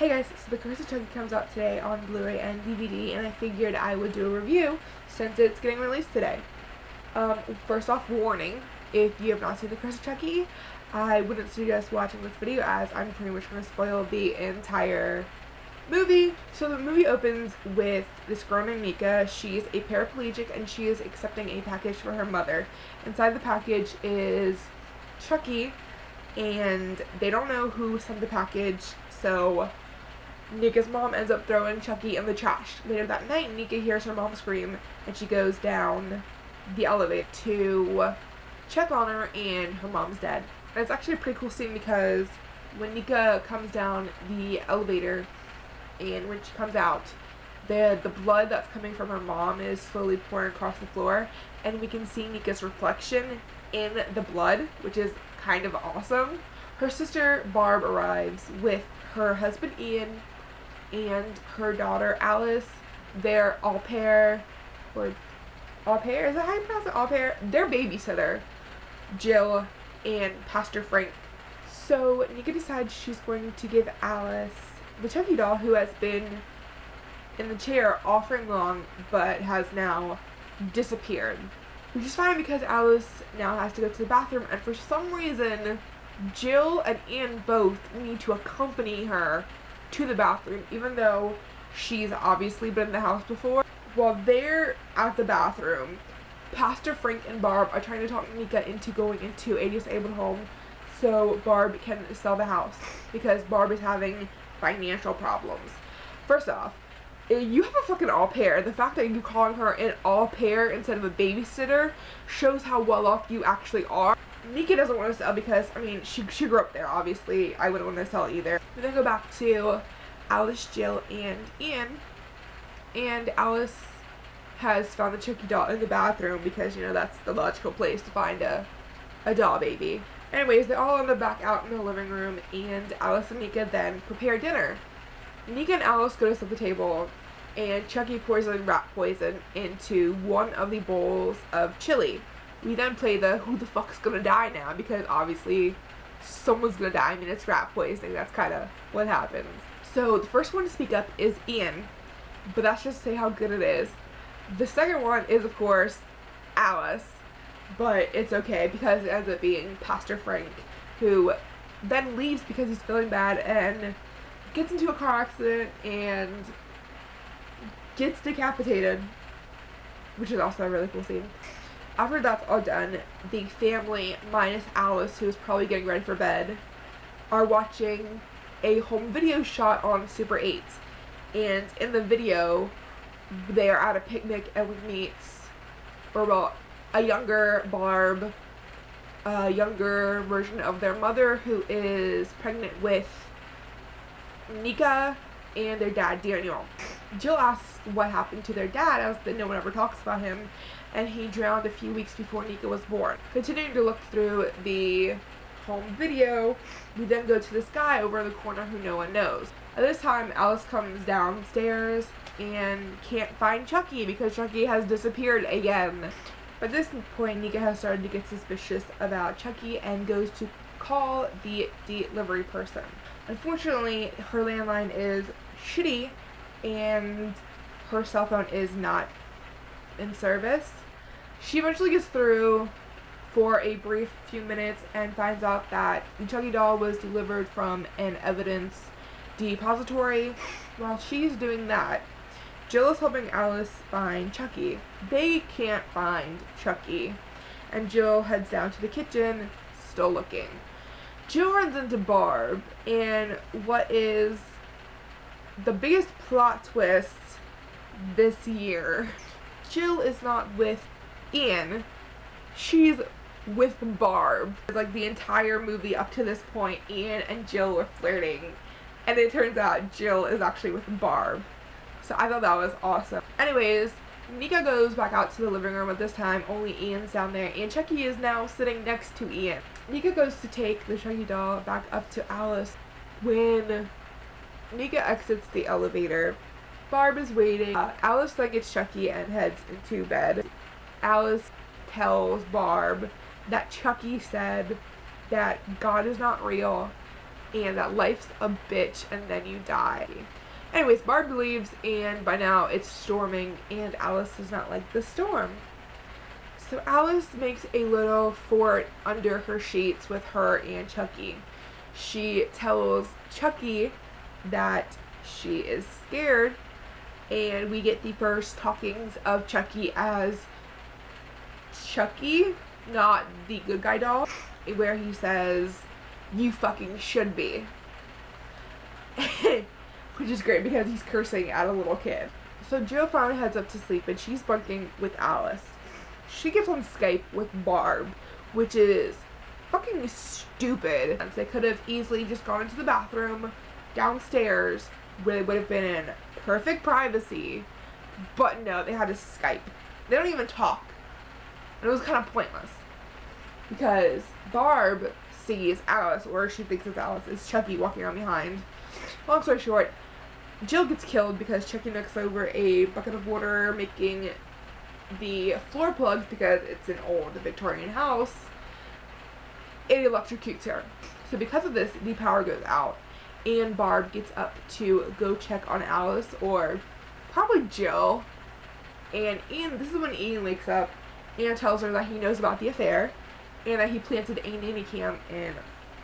Hey guys, so The Curse of Chucky comes out today on Blu-ray and DVD, and I figured I would do a review since it's getting released today. First off, warning, if you have not seen The Curse of Chucky, I wouldn't suggest watching this video as I'm pretty much going to spoil the entire movie. So the movie opens with this girl named Nika. She's a paraplegic and she is accepting a package for her mother. Inside the package is Chucky, and they don't know who sent the package, so Nika's mom ends up throwing Chucky in the trash. Later that night, Nika hears her mom scream, and she goes down the elevator to check on her, and her mom's dead. And it's actually a pretty cool scene because when Nika comes down the elevator, and when she comes out, the blood that's coming from her mom is slowly pouring across the floor, and we can see Nika's reflection in the blood, which is kind of awesome. Her sister Barb arrives with her husband Ian and her daughter Alice, their au pair, or au pair, is that how you pronounce it? Au pair? Their babysitter, Jill, and Pastor Frank. So Nika decides she's going to give Alice the Chucky doll, who has been in the chair all frame long but has now disappeared. Which is fine because Alice now has to go to the bathroom, and for some reason Jill and Ian both need to accompany her to the bathroom, even though she's obviously been in the house before. While they're at the bathroom, Pastor Frank and Barb are trying to talk Nika into going into a disabled home so Barb can sell the house because Barb is having financial problems. First off, you have a fucking au pair. The fact that you're calling her an au pair instead of a babysitter shows how well off you actually are. Nika doesn't want to sell because, I mean, she grew up there, obviously. I wouldn't want to sell either. We then go back to Alice, Jill, and Ian. And Alice has found the Chucky doll in the bathroom because, you know, that's the logical place to find a doll baby. Anyways, they all end up back out in the living room, and Alice and Nika then prepare dinner. Nika and Alice go to set the table, and Chucky pours rat poison into one of the bowls of chili. We then play the who the fuck's gonna die now, because obviously someone's gonna die. I mean, it's rat poisoning, that's kind of what happens. So the first one to speak up is Ian, but that's just to say how good it is. The second one is, of course, Alice, but it's okay because it ends up being Pastor Frank, who then leaves because he's feeling bad and gets into a car accident and gets decapitated, which is also a really cool scene. After that's all done, the family, minus Alice, who is probably getting ready for bed, are watching a home video shot on Super 8. And in the video, they are at a picnic and we meet, or well, a younger Barb, a younger version of their mother who is pregnant with Nika and their dad, Daniel. Jill asks what happened to their dad, as no one ever talks about him, and he drowned a few weeks before Nika was born. Continuing to look through the home video, we then go to this guy over in the corner who no one knows. At this time, Alice comes downstairs and can't find Chucky because Chucky has disappeared again. At this point, Nika has started to get suspicious about Chucky and goes to call the delivery person. Unfortunately, her landline is shitty and her cell phone is not in service. She eventually gets through for a brief few minutes and finds out that the Chucky doll was delivered from an evidence depository. While she's doing that, Jill is helping Alice find Chucky. They can't find Chucky, and Jill heads down to the kitchen, still looking. Jill runs into Barb, and what is the biggest plot twist this year, Jill is not with Ian, she's with Barb. Like the entire movie up to this point, Ian and Jill were flirting, and it turns out Jill is actually with Barb. So I thought that was awesome. Anyways, Nika goes back out to the living room. At this time, only Ian's down there, and Chucky is now sitting next to Ian. Nika goes to take the Chucky doll back up to Alice. When Nika exits the elevator, Barb is waiting. Alice then gets Chucky and heads into bed. Alice tells Barb that Chucky said that God is not real and that life's a bitch and then you die. Anyways, Barb leaves, and by now it's storming, and Alice does not like the storm. So Alice makes a little fort under her sheets with her and Chucky. She tells Chucky that she is scared, and we get the first talkings of Chucky as Chucky, not the good guy doll, where he says, "You fucking should be." Which is great because he's cursing at a little kid. So Jill finally heads up to sleep, and she's bunking with Alice. She gets on Skype with Barb, which is fucking stupid. They could have easily just gone into the bathroom downstairs where they would have been in perfect privacy, but no, they had to Skype. They don't even talk. And it was kind of pointless because Barb sees Alice, or she thinks it's Alice, it's Chucky walking around behind. Long story short, Jill gets killed because Chucky knocks over a bucket of water, making the floor plugs, because it's an old Victorian house. It electrocutes her. So because of this, the power goes out, and Barb gets up to go check on Alice, or probably Jill. And this is when Ian wakes up and tells her that he knows about the affair and that he planted a nanny cam in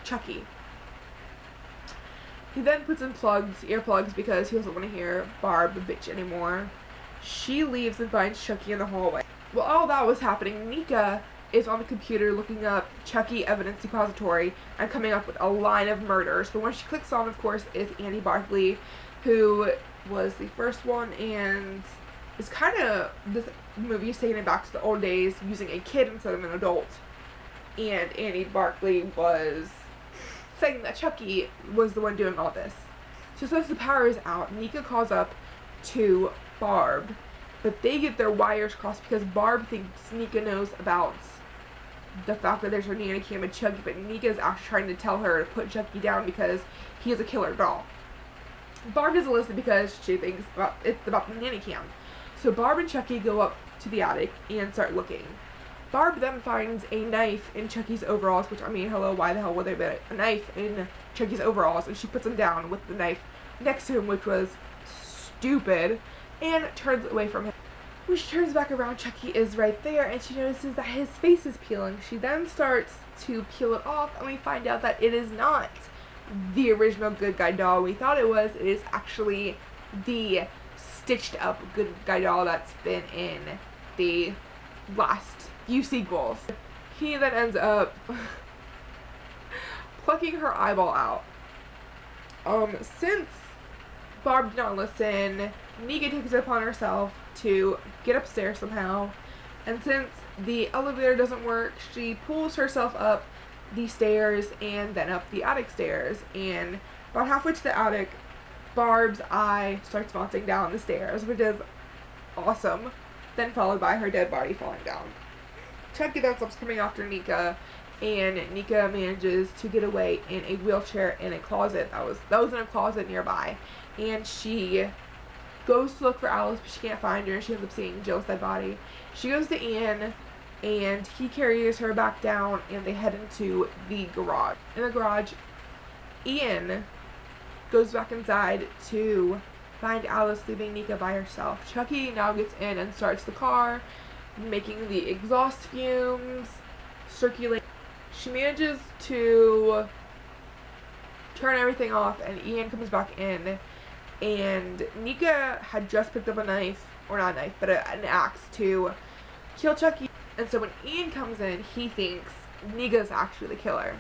Chucky. He then puts in earplugs, because he doesn't want to hear Barb bitch anymore. She leaves and finds Chucky in the hallway. While all that was happening, Nika is on the computer looking up Chucky Evidence Depository and coming up with a line of murders. The one she clicks on, of course, is Annie Barkley, who was the first one, and it's kind of, this movie is taking it back to the old days, using a kid instead of an adult. And Annie Barkley was saying that Chucky was the one doing all this. So since the power is out, Nika calls up to Barb, but they get their wires crossed because Barb thinks Nika knows about the fact that there's a nanny cam and Chucky, but Nika's actually trying to tell her to put Chucky down because he is a killer doll. Barb doesn't listen because she thinks it's about the nanny cam. So Barb and Chucky go up to the attic and start looking. Barb then finds a knife in Chucky's overalls, which, I mean, hello, why the hell would there be a knife in Chucky's overalls? And she puts him down with the knife next to him, which was stupid, and turns away from him. When she turns back around, Chucky is right there, and she notices that his face is peeling. She then starts to peel it off, and we find out that it is not the original good guy doll we thought it was. It is actually the stitched up good guy doll that's been in the last few sequels. He then ends up plucking her eyeball out. Since Barb did not listen, Nika takes it upon herself to get upstairs somehow, and since the elevator doesn't work, she pulls herself up the stairs and then up the attic stairs, and about halfway to the attic, Barb's eye starts bouncing down the stairs, which is awesome, then followed by her dead body falling down. Chucky then stops coming after Nika, and Nika manages to get away in a wheelchair in a closet that was in a closet nearby, and she goes to look for Alice, but she can't find her, and she ends up seeing Jill's dead body. She goes to Ian, and he carries her back down, and they head into the garage. In the garage, Ian goes back inside to find Alice leaving Nika by herself. Chucky now gets in and starts the car, making the exhaust fumes circulate. She manages to turn everything off, and Ian comes back in, and Nika had just picked up a knife, or not a knife, but an axe to kill Chucky. And so when Ian comes in, he thinks Nika's actually the killer.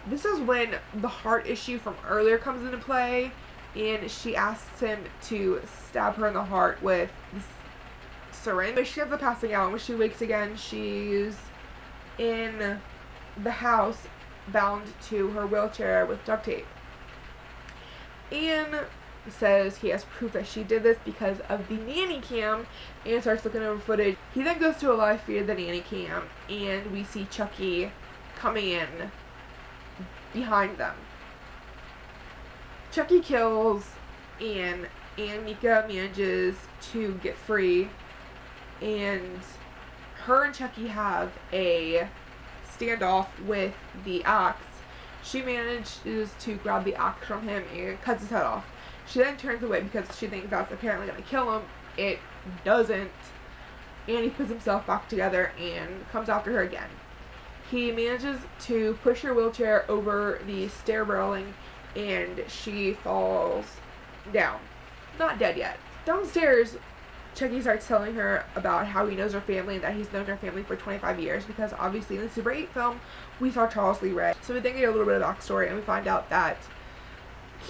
This is when the heart issue from earlier comes into play, and she asks him to stab her in the heart with this syringe. But she ends up passing out, and when she wakes again, she's in the house bound to her wheelchair with duct tape. Ian says he has proof that she did this because of the nanny cam, and starts looking over footage. He then goes to a live feed of the nanny cam, and we see Chucky coming in behind them. Chucky kills Ian, and Nika manages to get free, and her and Chucky have a standoff with the axe, She manages to grab the axe from him and cuts his head off. She then turns away because she thinks that's apparently going to kill him. It doesn't. And he puts himself back together and comes after her again. He manages to push her wheelchair over the stair railing and she falls down. Not dead yet. Downstairs, Chucky starts telling her about how he knows her family and that he's known her family for 25 years because obviously in the Super 8 film, we saw Charles Lee Ray. So we then get a little bit of backstory and we find out that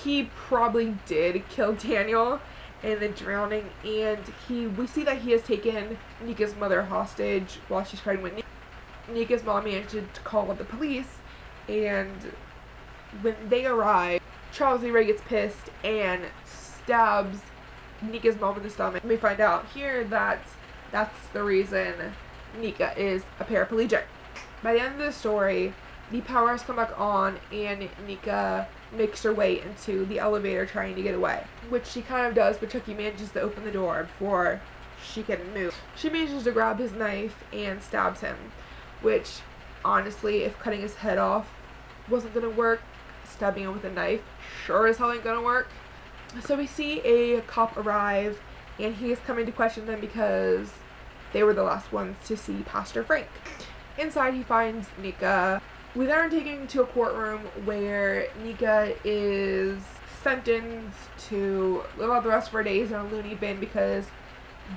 he probably did kill Daniel in the drowning, and we see that he has taken Nika's mother hostage while she's pregnant with Nika's mom managed to call the police, and when they arrive, Charles Lee Ray gets pissed and stabs Nika's mom in the stomach. We find out here that that's the reason Nika is a paraplegic. By the end of the story, the powers come back on and Nika makes her way into the elevator trying to get away, which she kind of does, but Chucky manages to open the door before she can move. She manages to grab his knife and stabs him, which honestly, if cutting his head off wasn't gonna work, stabbing him with a knife sure as hell ain't gonna work. So we see a cop arrive and he is coming to question them because they were the last ones to see Pastor Frank. Inside he finds Nika. We then are taken to a courtroom where Nika is sentenced to live out the rest of her days in a loony bin because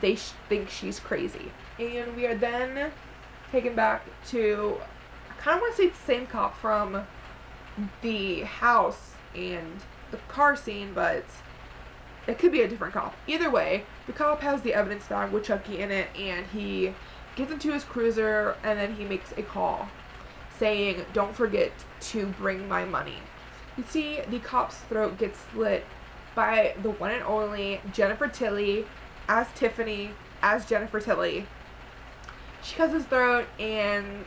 they think she's crazy. And we are then taken back to, I kind of want to say it's the same cop from the house and the car scene, but it could be a different cop. Either way, the cop has the evidence bag with Chucky in it, and he gets into his cruiser, and then he makes a call saying, "Don't forget to bring my money." You see the cop's throat gets slit by the one and only Jennifer Tilly as Tiffany, as Jennifer Tilly. She cuts his throat, and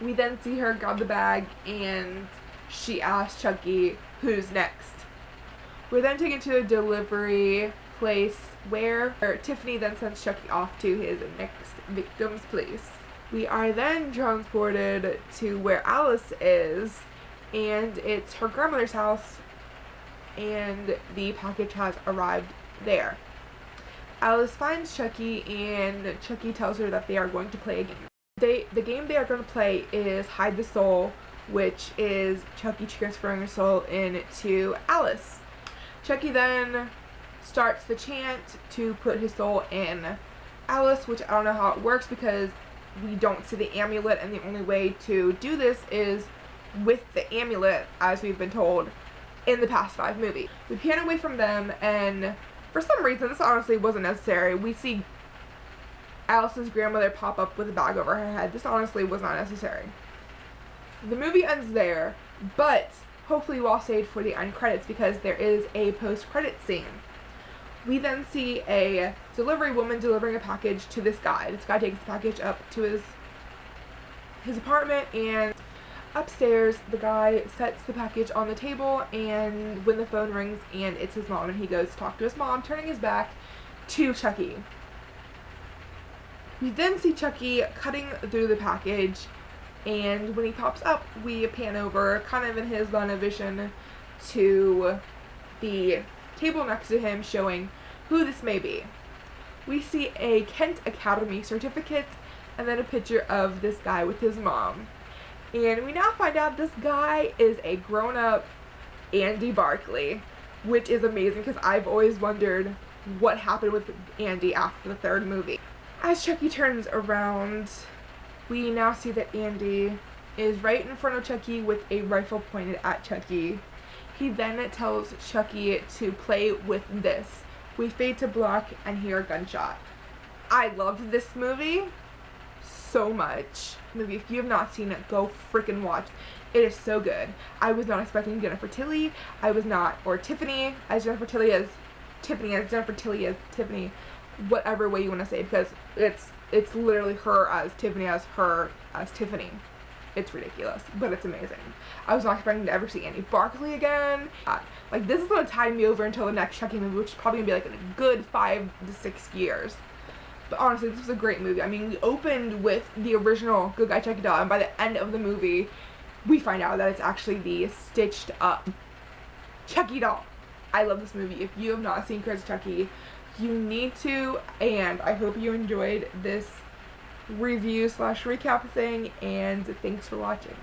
we then see her grab the bag, and she asks Chucky, "Who's next?" We're then taken to a delivery place where Tiffany then sends Chucky off to his next victim's place. We are then transported to where Alice is, and it's her grandmother's house, and the package has arrived there. Alice finds Chucky, and Chucky tells her that they are going to play a game. The game they are going to play is Hide the Soul, which is Chucky transferring her soul into Alice. Chucky then starts the chant to put his soul in Alice, which I don't know how it works because we don't see the amulet, and the only way to do this is with the amulet, as we've been told in the past 5 movies. We pan away from them, and for some reason, this honestly wasn't necessary. We see Alice's grandmother pop up with a bag over her head. This honestly was not necessary. The movie ends there, but hopefully we'll stay for the end credits because there is a post-credit scene. We then see a delivery woman delivering a package to this guy. This guy takes the package up to his apartment, and upstairs the guy sets the package on the table, and when the phone rings and it's his mom, and he goes to talk to his mom, turning his back to Chucky. We then see Chucky cutting through the package, and when he pops up, we pan over, kind of in his line of vision, to the table next to him, showing who this may be. We see a Kent Academy certificate, and then a picture of this guy with his mom. And we now find out this guy is a grown-up Andy Barkley, which is amazing because I've always wondered what happened with Andy after the 3rd movie. As Chucky turns around, we now see that Andy is right in front of Chucky with a rifle pointed at Chucky. He then tells Chucky to play with this. We fade to black and hear a gunshot. I loved this movie so much. If you have not seen it, go freaking watch. It is so good. I was not expecting Jennifer Tilly. Or Tiffany as Jennifer Tilly as Tiffany as Jennifer Tilly as Tiffany. Whatever way you want to say it, because it's literally her as Tiffany as her as Tiffany. It's ridiculous, but it's amazing. I was not expecting to ever see Andy Barkley again. Like, this is going to tide me over until the next Chucky movie, which is probably going to be like in a good 5 to 6 years. But honestly, this was a great movie. I mean, we opened with the original Good Guy Chucky doll, and by the end of the movie, we find out that it's actually the stitched up Chucky doll. I love this movie. If you have not seen Crazy Chucky, you need to, and I hope you enjoyed this review slash recap thing, and thanks for watching.